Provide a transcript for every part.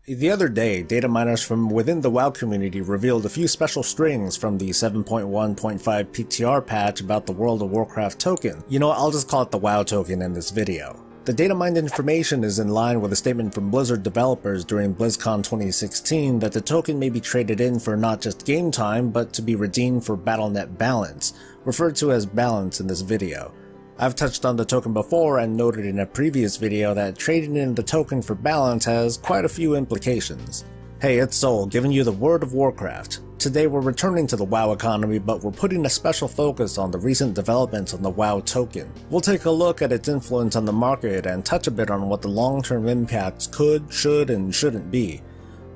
The other day, data miners from within the WoW community revealed a few special strings from the 7.1.5 PTR patch about the World of Warcraft token. You know what, I'll just call it the WoW token in this video. The data mined information is in line with a statement from Blizzard developers during BlizzCon 2016 that the token may be traded in for not just game time, but to be redeemed for BattleNet balance, referred to as balance in this video. I've touched on the token before and noted in a previous video that trading in the token for balance has quite a few implications. Hey, it's Soul, giving you the word of Warcraft. Today we're returning to the WoW economy, but we're putting a special focus on the recent developments on the WoW token. We'll take a look at its influence on the market and touch a bit on what the long-term impacts could, should, and shouldn't be.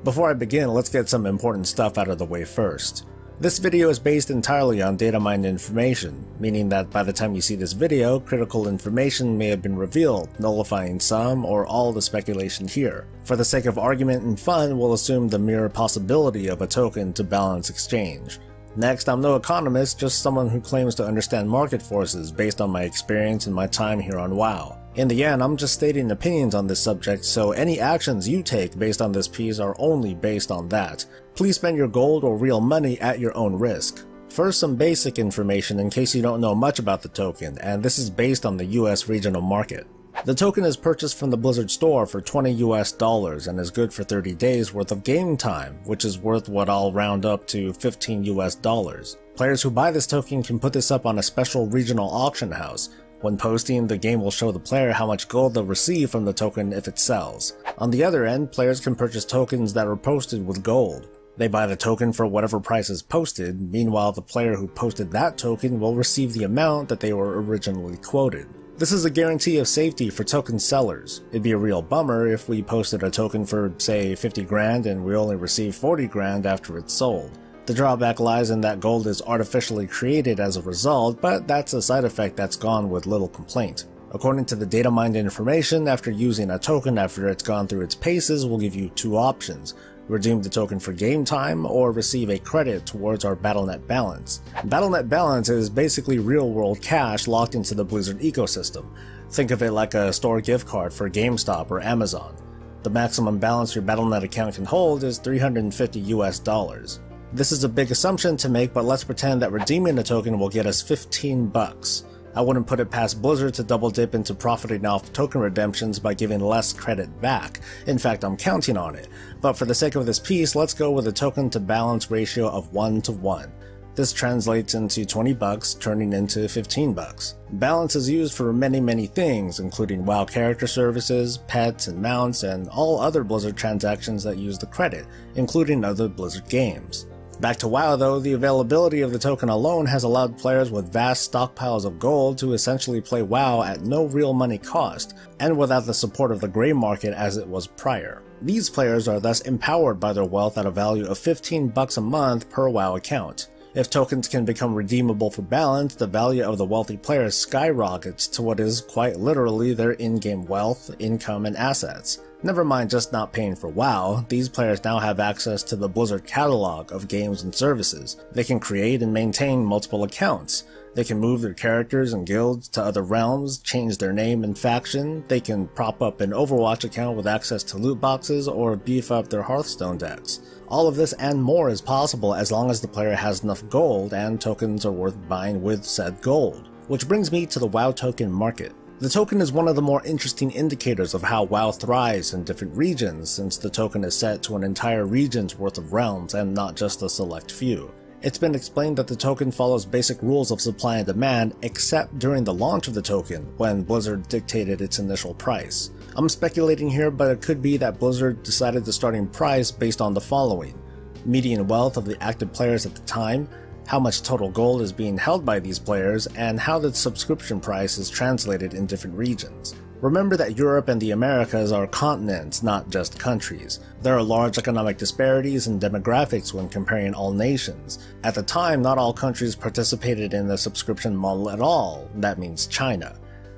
Before I begin, let's get some important stuff out of the way first. This video is based entirely on data mined information, meaning that by the time you see this video, critical information may have been revealed, nullifying some or all the speculation here. For the sake of argument and fun, we'll assume the mere possibility of a token to balance exchange. Next, I'm no economist, just someone who claims to understand market forces based on my experience and my time here on WoW. In the end, I'm just stating opinions on this subject, so any actions you take based on this piece are only based on that. Please spend your gold or real money at your own risk. First, some basic information in case you don't know much about the token, and this is based on the US regional market. The token is purchased from the Blizzard store for $20 and is good for 30 days worth of game time, which is worth what I'll round up to $15. Players who buy this token can put this up on a special regional auction house. When posting, the game will show the player how much gold they'll receive from the token if it sells. On the other end, players can purchase tokens that are posted with gold. They buy the token for whatever price is posted, meanwhile the player who posted that token will receive the amount that they were originally quoted. This is a guarantee of safety for token sellers. It'd be a real bummer if we posted a token for, say, 50 grand and we only receive 40 grand after it's sold. The drawback lies in that gold is artificially created as a result, but that's a side effect that's gone with little complaint. According to the data mined information, after using a token after it's gone through its paces, we'll give you two options. Redeem the token for game time, or receive a credit towards our BattleNet balance. BattleNet balance is basically real-world cash locked into the Blizzard ecosystem. Think of it like a store gift card for GameStop or Amazon. The maximum balance your BattleNet account can hold is $350. This is a big assumption to make, but let's pretend that redeeming the token will get us $15. I wouldn't put it past Blizzard to double dip into profiting off token redemptions by giving less credit back. In fact, I'm counting on it. But for the sake of this piece, let's go with a token to balance ratio of 1:1. This translates into $20 turning into $15. Balance is used for many things, including WoW character services, pets and mounts, and all other Blizzard transactions that use the credit, including other Blizzard games. Back to WoW though, the availability of the token alone has allowed players with vast stockpiles of gold to essentially play WoW at no real money cost, and without the support of the grey market as it was prior. These players are thus empowered by their wealth at a value of $15 a month per WoW account. If tokens can become redeemable for balance, the value of the wealthy players skyrockets to what is quite literally their in-game wealth, income, and assets. Never mind just not paying for WoW, these players now have access to the Blizzard catalog of games and services. They can create and maintain multiple accounts. They can move their characters and guilds to other realms, change their name and faction. They can prop up an Overwatch account with access to loot boxes, or beef up their Hearthstone decks. All of this and more is possible as long as the player has enough gold and tokens are worth buying with said gold. Which brings me to the WoW token market. The token is one of the more interesting indicators of how WoW thrives in different regions, since the token is set to an entire region's worth of realms and not just a select few. It's been explained that the token follows basic rules of supply and demand, except during the launch of the token, when Blizzard dictated its initial price. I'm speculating here, but it could be that Blizzard decided the starting price based on the following: median wealth of the active players at the time, how much total gold is being held by these players, and how the subscription price is translated in different regions. Remember that Europe and the Americas are continents, not just countries. There are large economic disparities in demographics when comparing all nations. At the time, not all countries participated in the subscription model at all. That means China.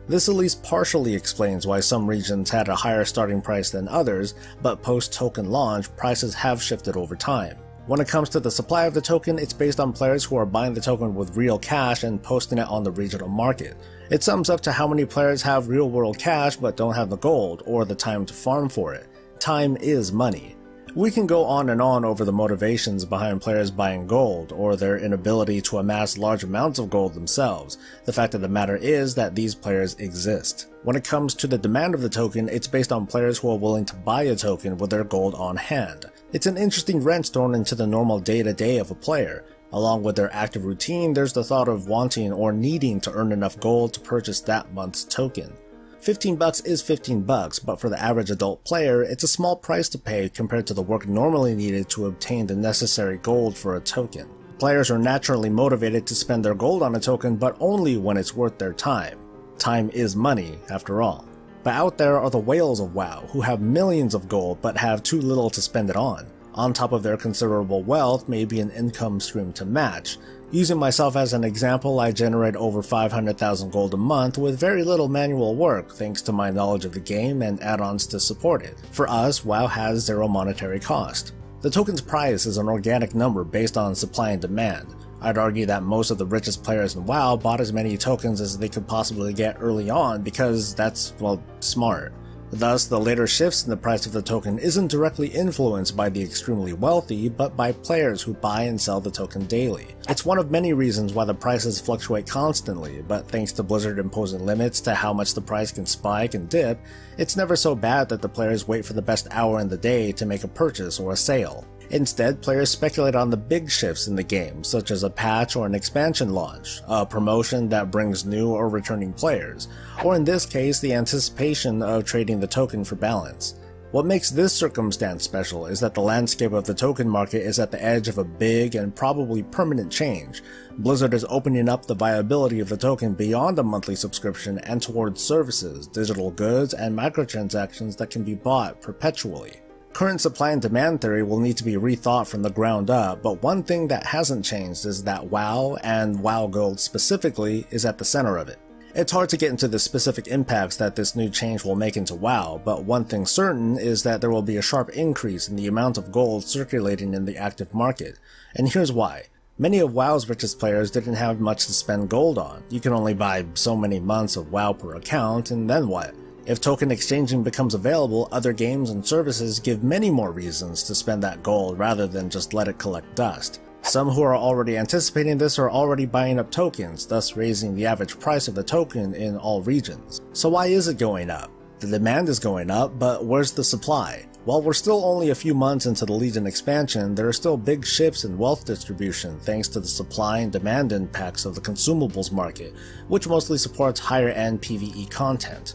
This at least partially explains why some regions had a higher starting price than others, but post-token launch, prices have shifted over time. When it comes to the supply of the token, it's based on players who are buying the token with real cash and posting it on the regional market. It sums up to how many players have real-world cash but don't have the gold or the time to farm for it. Time is money. We can go on and on over the motivations behind players buying gold, or their inability to amass large amounts of gold themselves. The fact of the matter is that these players exist. When it comes to the demand of the token, it's based on players who are willing to buy a token with their gold on hand. It's an interesting wrench thrown into the normal day-to-day of a player. Along with their active routine, there's the thought of wanting or needing to earn enough gold to purchase that month's token. $15 is $15, but for the average adult player, it's a small price to pay compared to the work normally needed to obtain the necessary gold for a token. Players are naturally motivated to spend their gold on a token, but only when it's worth their time. Time is money, after all. But out there are the whales of WoW, who have millions of gold but have too little to spend it on. On top of their considerable wealth may be an income stream to match. Using myself as an example, I generate over 500,000 gold a month with very little manual work thanks to my knowledge of the game and add-ons to support it. For us, WoW has zero monetary cost. The token's price is an organic number based on supply and demand. I'd argue that most of the richest players in WoW bought as many tokens as they could possibly get early on because that's, well, smart. Thus, the later shifts in the price of the token isn't directly influenced by the extremely wealthy, but by players who buy and sell the token daily. It's one of many reasons why the prices fluctuate constantly, but thanks to Blizzard imposing limits to how much the price can spike and dip, it's never so bad that the players wait for the best hour in the day to make a purchase or a sale. Instead, players speculate on the big shifts in the game, such as a patch or an expansion launch, a promotion that brings new or returning players, or in this case, the anticipation of trading the token for balance. What makes this circumstance special is that the landscape of the token market is at the edge of a big and probably permanent change. Blizzard is opening up the viability of the token beyond a monthly subscription and towards services, digital goods, and microtransactions that can be bought perpetually. Current supply and demand theory will need to be rethought from the ground up, but one thing that hasn't changed is that WoW, and WoW Gold specifically, is at the center of it. It's hard to get into the specific impacts that this new change will make into WoW, but one thing certain is that there will be a sharp increase in the amount of gold circulating in the active market. And here's why. Many of WoW's richest players didn't have much to spend gold on. You can only buy so many months of WoW per account, and then what? If token exchanging becomes available, other games and services give many more reasons to spend that gold rather than just let it collect dust. Some who are already anticipating this are already buying up tokens, thus raising the average price of the token in all regions. So why is it going up? The demand is going up, but where's the supply? While we're still only a few months into the Legion expansion, there are still big shifts in wealth distribution thanks to the supply and demand impacts of the consumables market, which mostly supports higher-end PvE content.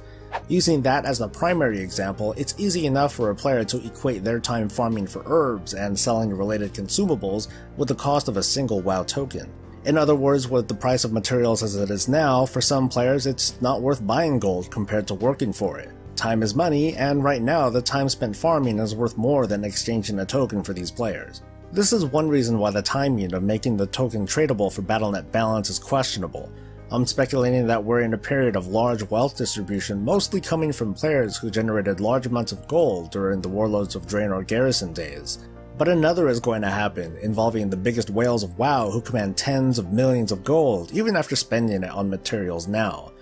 Using that as the primary example, it's easy enough for a player to equate their time farming for herbs and selling related consumables with the cost of a single WoW token. In other words, with the price of materials as it is now, for some players it's not worth buying gold compared to working for it. Time is money, and right now the time spent farming is worth more than exchanging a token for these players. This is one reason why the timing of making the token tradable for Battle.net balance is questionable. I'm speculating that we're in a period of large wealth distribution, mostly coming from players who generated large amounts of gold during the Warlords of Draenor Garrison days. But another is going to happen, involving the biggest whales of WoW who command tens of millions of gold, even after spending it on materials now.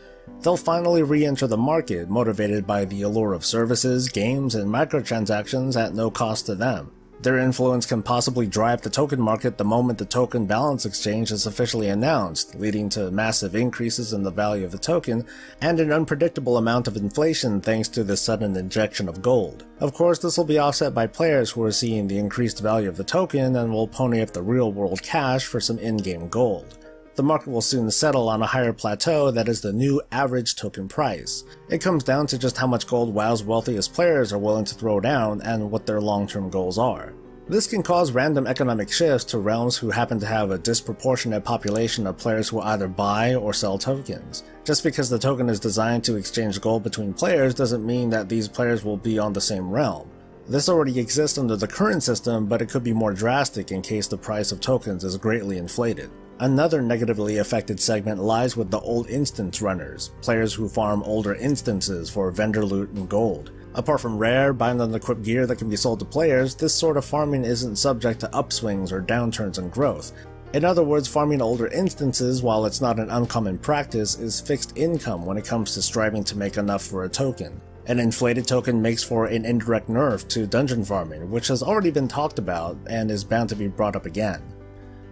They'll finally re-enter the market, motivated by the allure of services, games, and microtransactions at no cost to them. Their influence can possibly drive the token market the moment the token balance exchange is officially announced, leading to massive increases in the value of the token and an unpredictable amount of inflation thanks to the sudden injection of gold. Of course, this will be offset by players who are seeing the increased value of the token and will pony up the real-world cash for some in-game gold. The market will soon settle on a higher plateau that is the new average token price. It comes down to just how much gold WoW's wealthiest players are willing to throw down and what their long-term goals are. This can cause random economic shifts to realms who happen to have a disproportionate population of players who either buy or sell tokens. Just because the token is designed to exchange gold between players doesn't mean that these players will be on the same realm. This already exists under the current system, but it could be more drastic in case the price of tokens is greatly inflated. Another negatively affected segment lies with the old instance runners, players who farm older instances for vendor loot and gold. Apart from rare, bind and equipped gear that can be sold to players, this sort of farming isn't subject to upswings or downturns in growth. In other words, farming older instances, while it's not an uncommon practice, is fixed income when it comes to striving to make enough for a token. An inflated token makes for an indirect nerf to dungeon farming, which has already been talked about and is bound to be brought up again.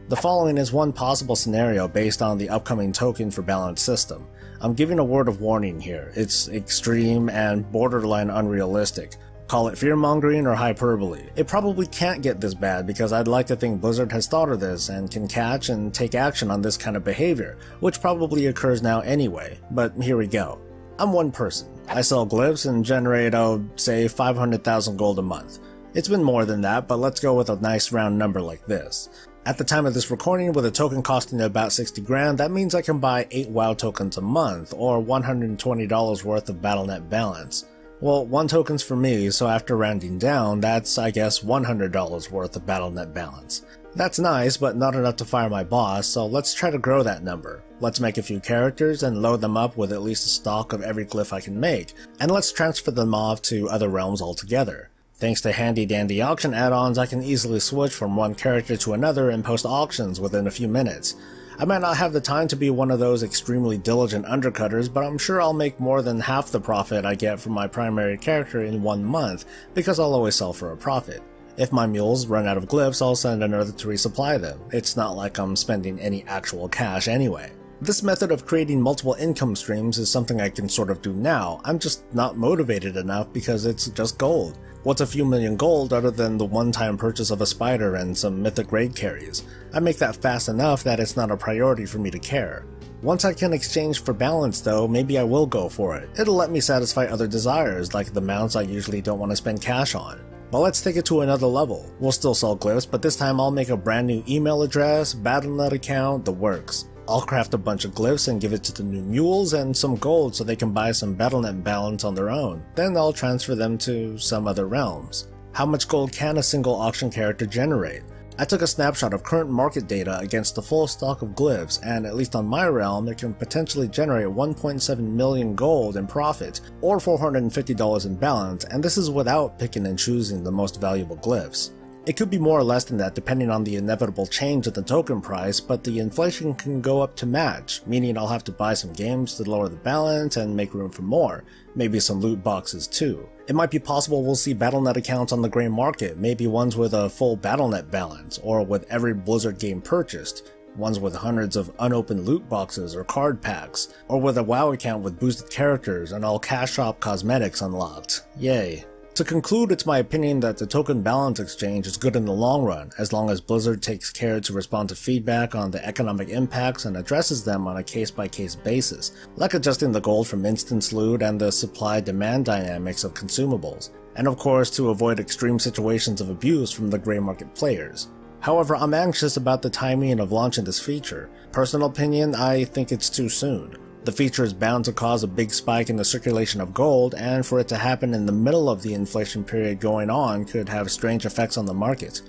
The following is one possible scenario based on the upcoming token for balance system. I'm giving a word of warning here. It's extreme and borderline unrealistic. Call it fear-mongering or hyperbole. It probably can't get this bad because I'd like to think Blizzard has thought of this and can catch and take action on this kind of behavior, which probably occurs now anyway, but here we go. I'm one person. I sell glyphs and generate, say 500,000 gold a month. It's been more than that, but let's go with a nice round number like this. At the time of this recording, with a token costing about 60 grand, that means I can buy 8 WoW tokens a month, or $120 worth of Battle.net balance. Well, 1 token's for me, so after rounding down, that's, I guess, $100 worth of Battle.net balance. That's nice, but not enough to fire my boss, so let's try to grow that number. Let's make a few characters and load them up with at least a stock of every glyph I can make, and let's transfer them off to other realms altogether. Thanks to handy dandy auction add-ons, I can easily switch from one character to another and post auctions within a few minutes. I might not have the time to be one of those extremely diligent undercutters, but I'm sure I'll make more than half the profit I get from my primary character in 1 month, because I'll always sell for a profit. If my mules run out of glyphs, I'll send another to resupply them. It's not like I'm spending any actual cash anyway. This method of creating multiple income streams is something I can sort of do now. I'm just not motivated enough because it's just gold. What's a few million gold other than the one-time purchase of a spider and some mythic raid carries? I make that fast enough that it's not a priority for me to care. Once I can exchange for balance though, maybe I will go for it. It'll let me satisfy other desires, like the mounts I usually don't want to spend cash on. But let's take it to another level. We'll still sell glyphs, but this time I'll make a brand new email address, Battle.net account, the works. I'll craft a bunch of glyphs and give it to the new mules and some gold so they can buy some Battle.net balance on their own. Then I'll transfer them to some other realms. How much gold can a single auction character generate? I took a snapshot of current market data against the full stock of glyphs, and at least on my realm, it can potentially generate 1.7 million gold in profit, or $450 in balance, and this is without picking and choosing the most valuable glyphs. It could be more or less than that depending on the inevitable change in the token price, but the inflation can go up to match, meaning I'll have to buy some games to lower the balance and make room for more, maybe some loot boxes too. It might be possible we'll see Battle.net accounts on the gray market, maybe ones with a full Battle.net balance, or with every Blizzard game purchased, ones with hundreds of unopened loot boxes or card packs, or with a WoW account with boosted characters and all cash shop cosmetics unlocked. Yay. To conclude, it's my opinion that the token balance exchange is good in the long run, as long as Blizzard takes care to respond to feedback on the economic impacts and addresses them on a case-by-case basis, like adjusting the gold from instance loot and the supply-demand dynamics of consumables, and of course to avoid extreme situations of abuse from the gray market players. However, I'm anxious about the timing of launching this feature. Personal opinion, I think it's too soon. The feature is bound to cause a big spike in the circulation of gold, and for it to happen in the middle of the inflation period going on could have strange effects on the market.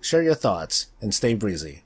Share your thoughts, and stay breezy.